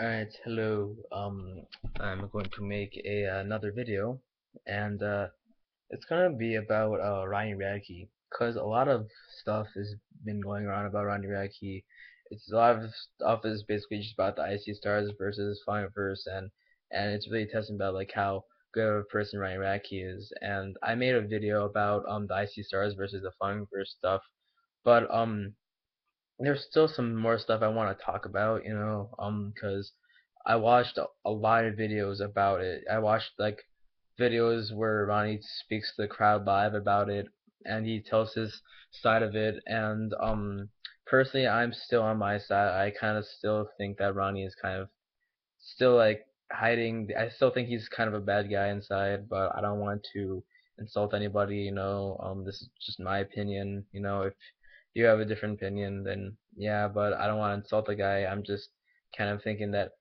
Alright, hello. I'm going to make another video, and it's gonna be about Ronnie Radke, cause a lot of stuff has been going around about Ronnie Radke. It's a lot of stuff is basically just about the IC Stars versus Flying Verse, and it's really testing about like how good of a person Ronnie Radke is. And I made a video about the IC Stars versus the Flying Verse stuff, but there's still some more stuff I want to talk about, 'cause I watched a lot of videos about it. I watched like videos where Ronnie speaks to the crowd live about it, and he tells his side of it. And personally, I'm still on my side. I kind of still think that Ronnie is kind of still like hiding. I still think he's kind of a bad guy inside, but I don't want to insult anybody. This is just my opinion. If you have a different opinion, then yeah, but I don't want to insult the guy. I'm just kind of thinking that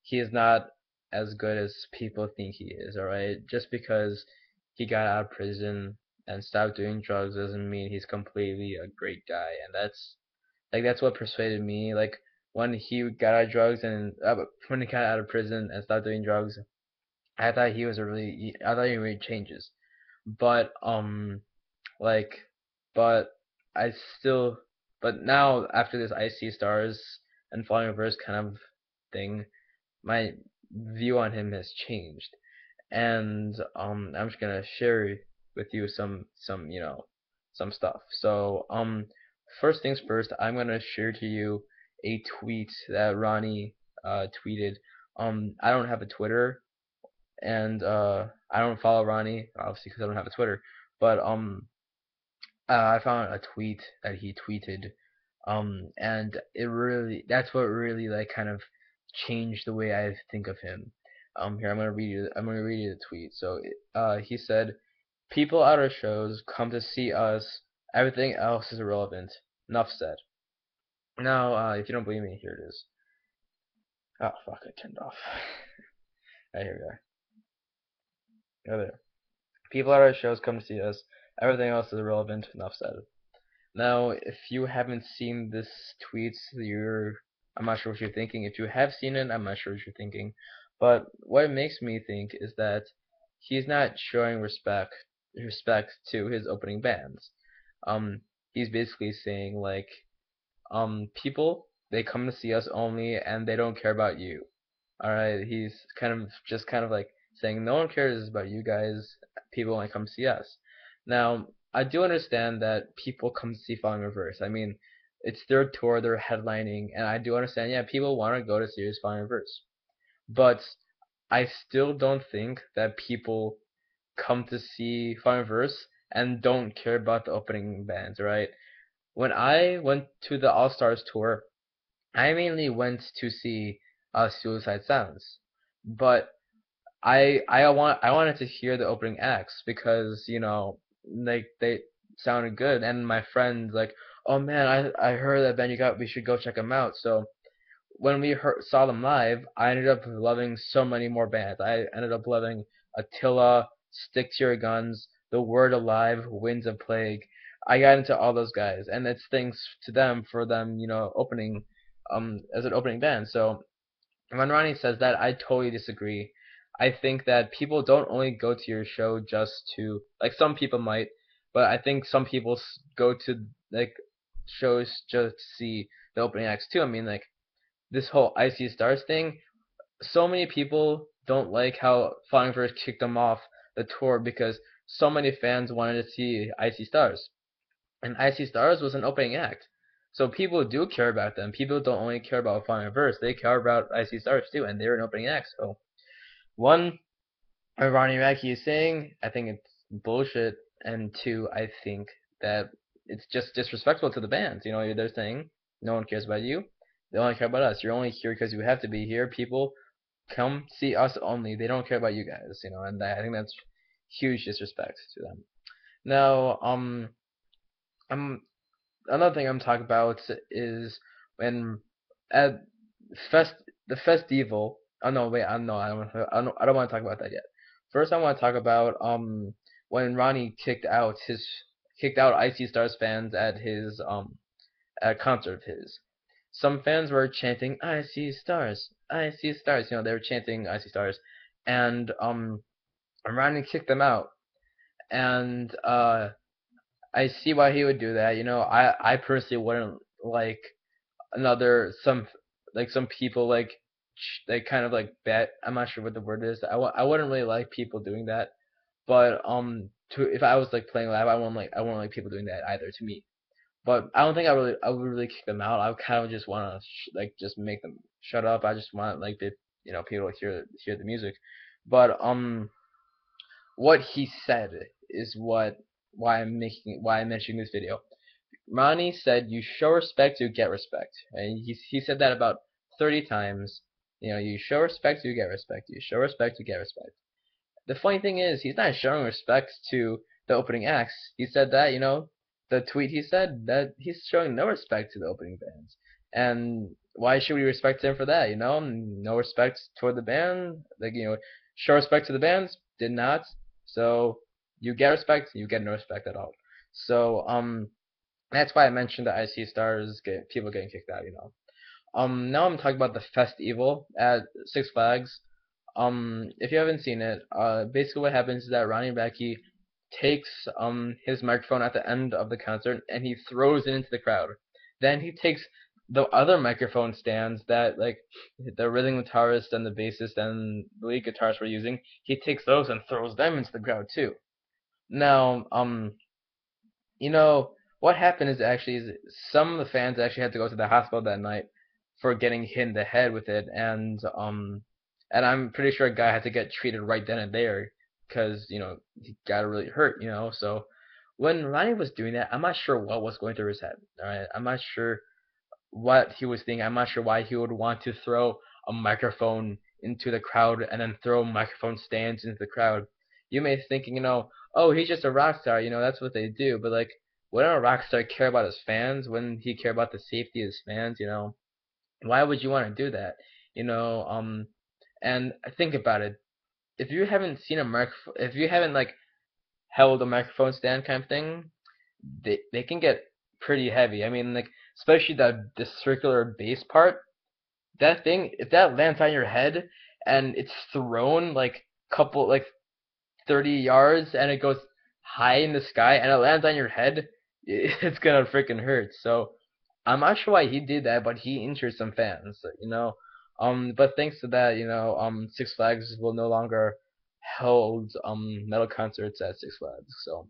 he is not as good as people think he is. All right, just because he got out of prison and stopped doing drugs doesn't mean he's completely a great guy, and that's what persuaded me. Like when he got out of drugs and when he got out of prison and stopped doing drugs, I thought he made changes. But like, but I still, but now after this I see stars and falling reverse kind of thing, my view on him has changed, and I'm just gonna share with you some stuff. So first things first, I'm gonna share to you a tweet that Ronnie tweeted. I don't have a Twitter, and I don't follow Ronnie obviously because I don't have a Twitter, but I found a tweet that he tweeted, and that's what really like kind of changed the way I think of him. Here I'm gonna read you the tweet. So, he said, "People at our shows come to see us. Everything else is irrelevant. Enough said." Now, if you don't believe me, here it is. Oh fuck, I turned it off. Right, here we are. Oh, there. People at our shows come to see us. Everything else is irrelevant. Enough said. Now, if you haven't seen this tweet, I'm not sure what you're thinking. If you have seen it, I'm not sure what you're thinking. But what it makes me think is that he's not showing respect to his opening bands. He's basically saying like, people they come to see us only, and they don't care about you. All right, he's kind of like saying no one cares about you guys. People only come to see us. Now, I do understand that people come to see Falling Reverse. I mean, it's their tour, they're headlining, and I do understand. Yeah, people want to go to see Falling Reverse, but I still don't think that people come to see Falling Reverse and don't care about the opening bands, right? When I went to the All Stars tour, I mainly went to see Suicide Silence, but I wanted to hear the opening acts because like they sounded good, and my friends like, oh man, I heard that band you got, we should go check them out. So when saw them live, I ended up loving so many more bands. I ended up loving Attila, Stick to Your Guns, The Word Alive, Winds of Plague. I got into all those guys, and it's thanks to them for them, opening as an opening band. So when Ronnie says that, I totally disagree. I think that people don't only go to your show just to like some people might, but I think some people go to like shows just to see the opening acts too. I mean, like this whole Icy Stars thing, so many people don't like how Flying First kicked them off the tour because so many fans wanted to see Icy Stars, and Icy Stars was an opening act. So people do care about them. People don't only care about Flying Verse; they care about Icy Stars too, and they're an opening act. So one, what Ronnie Radke is saying, I think it's bullshit, and two, I think that it's just disrespectful to the bands. They're saying no one cares about you; they only care about us. You're only here because you have to be here. People come see us only. They don't care about you guys. And I think that's huge disrespect to them. Now, I'm another thing I'm talking about is when at fest the festival. Oh no, wait, I no, I don't want to talk about that yet. First, I want to talk about when Ronnie kicked out Icy Stars fans at his at a concert of his. some fans were chanting "I see stars, I see stars." They were chanting "I see stars," and Ronnie kicked them out. And I see why he would do that. I personally wouldn't like another some people like kind of like bet. I'm not sure what the word is. I wouldn't really like people doing that. But to if I was like playing live, I wouldn't like people doing that either to me. But I don't think I would really kick them out. I would kind of just want to like just make them shut up. I just want like the people to hear the music. But what he said is why I'm mentioning this video. Ronnie said you show respect, you get respect, and he said that about 30 times. You show respect, you get respect. You show respect, you get respect. The funny thing is, he's not showing respect to the opening acts. He said that, the tweet he said that he's showing no respect to the opening bands. And why should we respect him for that? No respect toward the band. Like, show respect to the bands, did not. So you get respect, you get no respect at all. So that's why I mentioned the IC stars get people getting kicked out. Now I'm talking about the festival at Six Flags. If you haven't seen it, basically what happens is that Ronnie Radke takes his microphone at the end of the concert and he throws it into the crowd. Then he takes the other microphone stands that like the rhythm guitarist and the bassist and the lead guitarist were using. He takes those and throws them into the crowd too. Now, you know, what happened is some of the fans actually had to go to the hospital that night for getting hit in the head with it, and I'm pretty sure a guy had to get treated right then and there because he got really hurt. So when Ronnie was doing that, I'm not sure what was going through his head. All right, I'm not sure what he was thinking. I'm not sure why he would want to throw a microphone into the crowd and then throw microphone stands into the crowd. You may be thinking, oh, he's just a rock star, that's what they do. But like, wouldn't a rock star care about his fans? Wouldn't he care about the safety of his fans? Why would you want to do that? And think about it. If you haven't seen a microphone, if you haven't like held a microphone stand kind of thing, they can get pretty heavy. I mean, like especially the circular base part. That thing, if that lands on your head and it's thrown like couple like 30 yards and it goes high in the sky and it lands on your head, it's gonna freaking hurt. So I'm not sure why he did that, but he injured some fans. But thanks to that, Six Flags will no longer hold metal concerts at Six Flags. So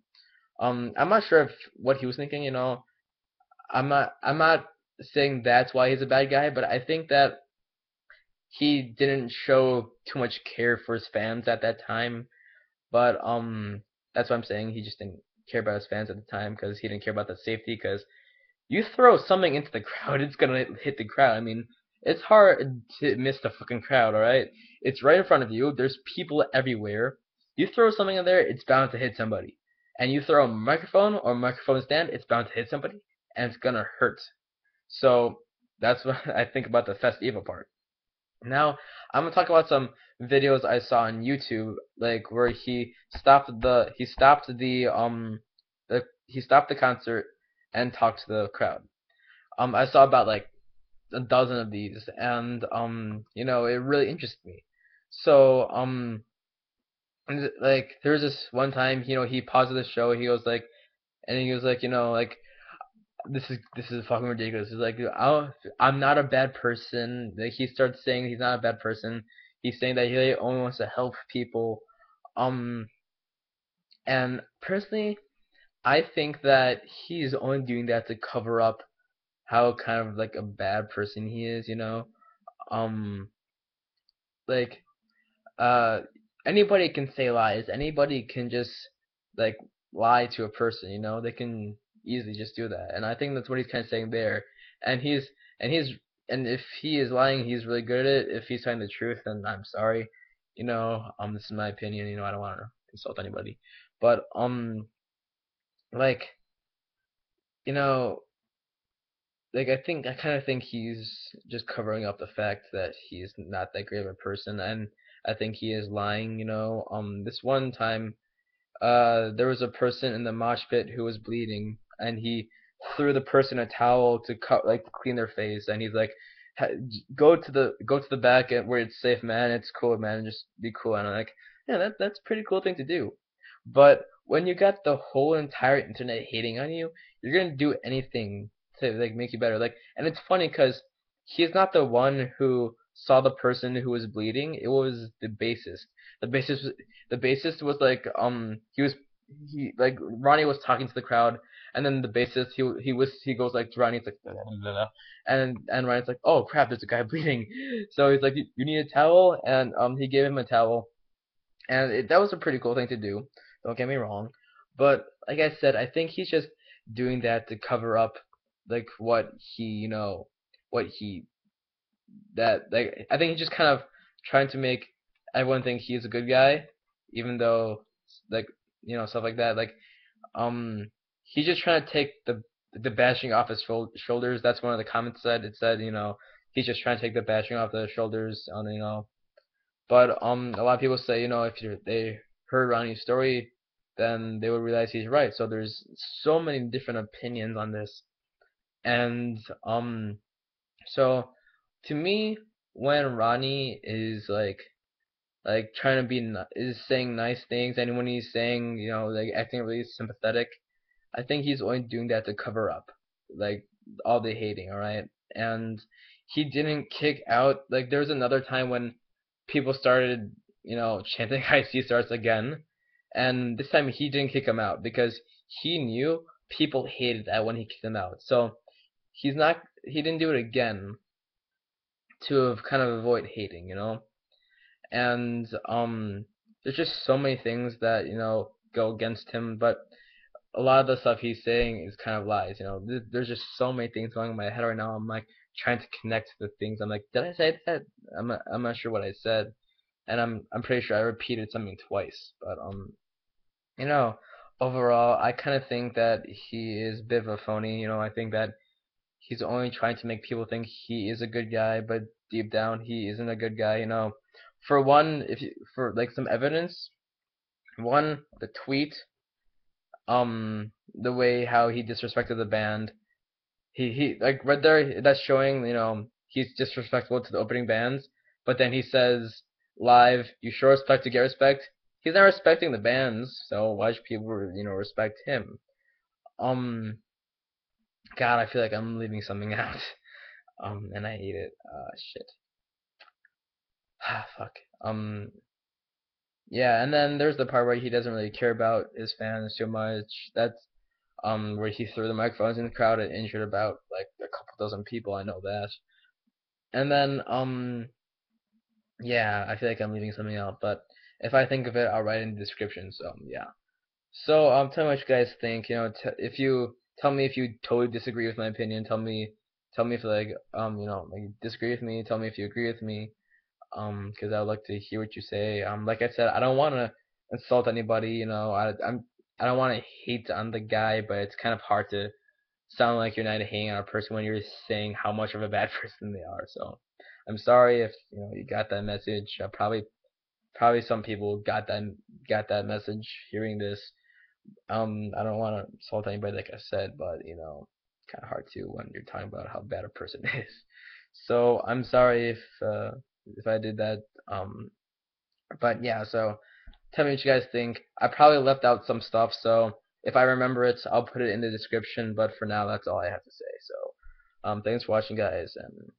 I'm not sure if what he was thinking. I'm not saying that's why he's a bad guy, but I think that he didn't show too much care for his fans at that time. But that's what I'm saying. He just didn't care about his fans at the time because he didn't care about the safety. Because you throw something into the crowd, it's gonna hit the crowd. I mean, it's hard to miss the fucking crowd. All right, it's right in front of you. There's people everywhere. You throw something in there, it's bound to hit somebody. And you throw a microphone or a microphone stand, it's bound to hit somebody, and it's gonna hurt. So that's what I think about the festival part. Now I'm gonna talk about some videos I saw on YouTube, like where he stopped the concert and talked to the crowd. I saw about like a dozen of these, and it really interested me. So like there was this one time, he paused the show. He was like, like this is fucking ridiculous. He's like, I'm not a bad person. Like he starts saying he's not a bad person. He's saying that he only wants to help people. Um, and personally, I think that he's only doing that to cover up how kind of like a bad person he is. Um, like uh anybody can say lies. Anybody can just like lie to a person. They can easily just do that. And I think that's what he's kind of saying there. And he's and if he is lying, he's really good at it. If he's telling the truth, then I'm sorry. This is my opinion. I don't want to insult anybody. But like, you know, I kind of think he's just covering up the fact that he's not that great of a person, and I think he is lying. This one time, there was a person in the mosh pit who was bleeding, and he threw the person a towel to cut like to clean their face, and he's like, go to the back where it's safe, man. It's cool, man. Just be cool." And I'm like, yeah, that's a pretty cool thing to do. But when you got the whole entire internet hating on you, you're gonna do anything to like make you better. Like, and it's funny because he's not the one who saw the person who was bleeding. It was the bassist. The bassist, the bassist was like, he like Ronnie was talking to the crowd, and then the bassist he goes like to Ronnie, it's like, and Ronnie's like, oh crap, there's a guy bleeding. So he's like, you need a towel, and he gave him a towel, and that was a pretty cool thing to do. Don't get me wrong, but like I said, I think he's just doing that to cover up like what he what he that like I think he's just kind of trying to make everyone think he's a good guy, even though like stuff like that. Like he's just trying to take the bashing off his shoulders. That's one of the comments said. It said he's just trying to take the bashing off the shoulders on But a lot of people say if they heard Ronnie's story, then they would realize he's right. So there's so many different opinions on this, and so to me, when Ronnie is like trying to is saying nice things, and when he's saying like acting really sympathetic, I think he's only doing that to cover up like all the hating, all right? And he didn't kick out like there was another time when people started chanting "I see stars" again, and this time he didn't kick him out because he knew people hated that when he kicked him out. So he didn't do it again to kind of avoid hating. And there's just so many things that go against him, but a lot of the stuff he's saying is kind of lies. There's just so many things going in my head right now. I'm like trying to connect the things. I'm like, did I say that? I'm not sure what I said, and I'm pretty sure I repeated something twice. But you know, overall, I kind of think that he is a bit of a phony. I think that he's only trying to make people think he is a good guy, but deep down he isn't a good guy. For one, for like some evidence, one the tweet, the way how he disrespected the band. He like right there that's showing he's disrespectful to the opening bands, but then he says live, you show respect to get respect. He's not respecting the bands, so why should people respect him? Um, God, I feel like I'm leaving something out. And I hate it. Shit. Ah, fuck. Yeah, and then there's the part where he doesn't really care about his fans too much. That's where he threw the microphones in the crowd and injured about like a couple dozen people. I know that. And then yeah, I feel like I'm leaving something out, but if I think of it, I'll write in the description. So yeah. So tell me what you guys think. If you tell me if you totally disagree with my opinion. Tell me if like like you disagree with me. Tell me if you agree with me. Because I would like to hear what you say. Like I said, I don't want to insult anybody. I don't want to hate on the guy, but it's kind of hard to sound like you're not hating on a person when you're saying how much of a bad person they are. So I'm sorry if you got that message. Probably some people got that message hearing this. I don't want to insult anybody, like I said, but kind of hard to when you're talking about how bad a person is. So I'm sorry if I did that. Um, but yeah, so tell me what you guys think. I probably left out some stuff, so if I remember it, I'll put it in the description. But for now, that's all I have to say. So, thanks for watching, guys, and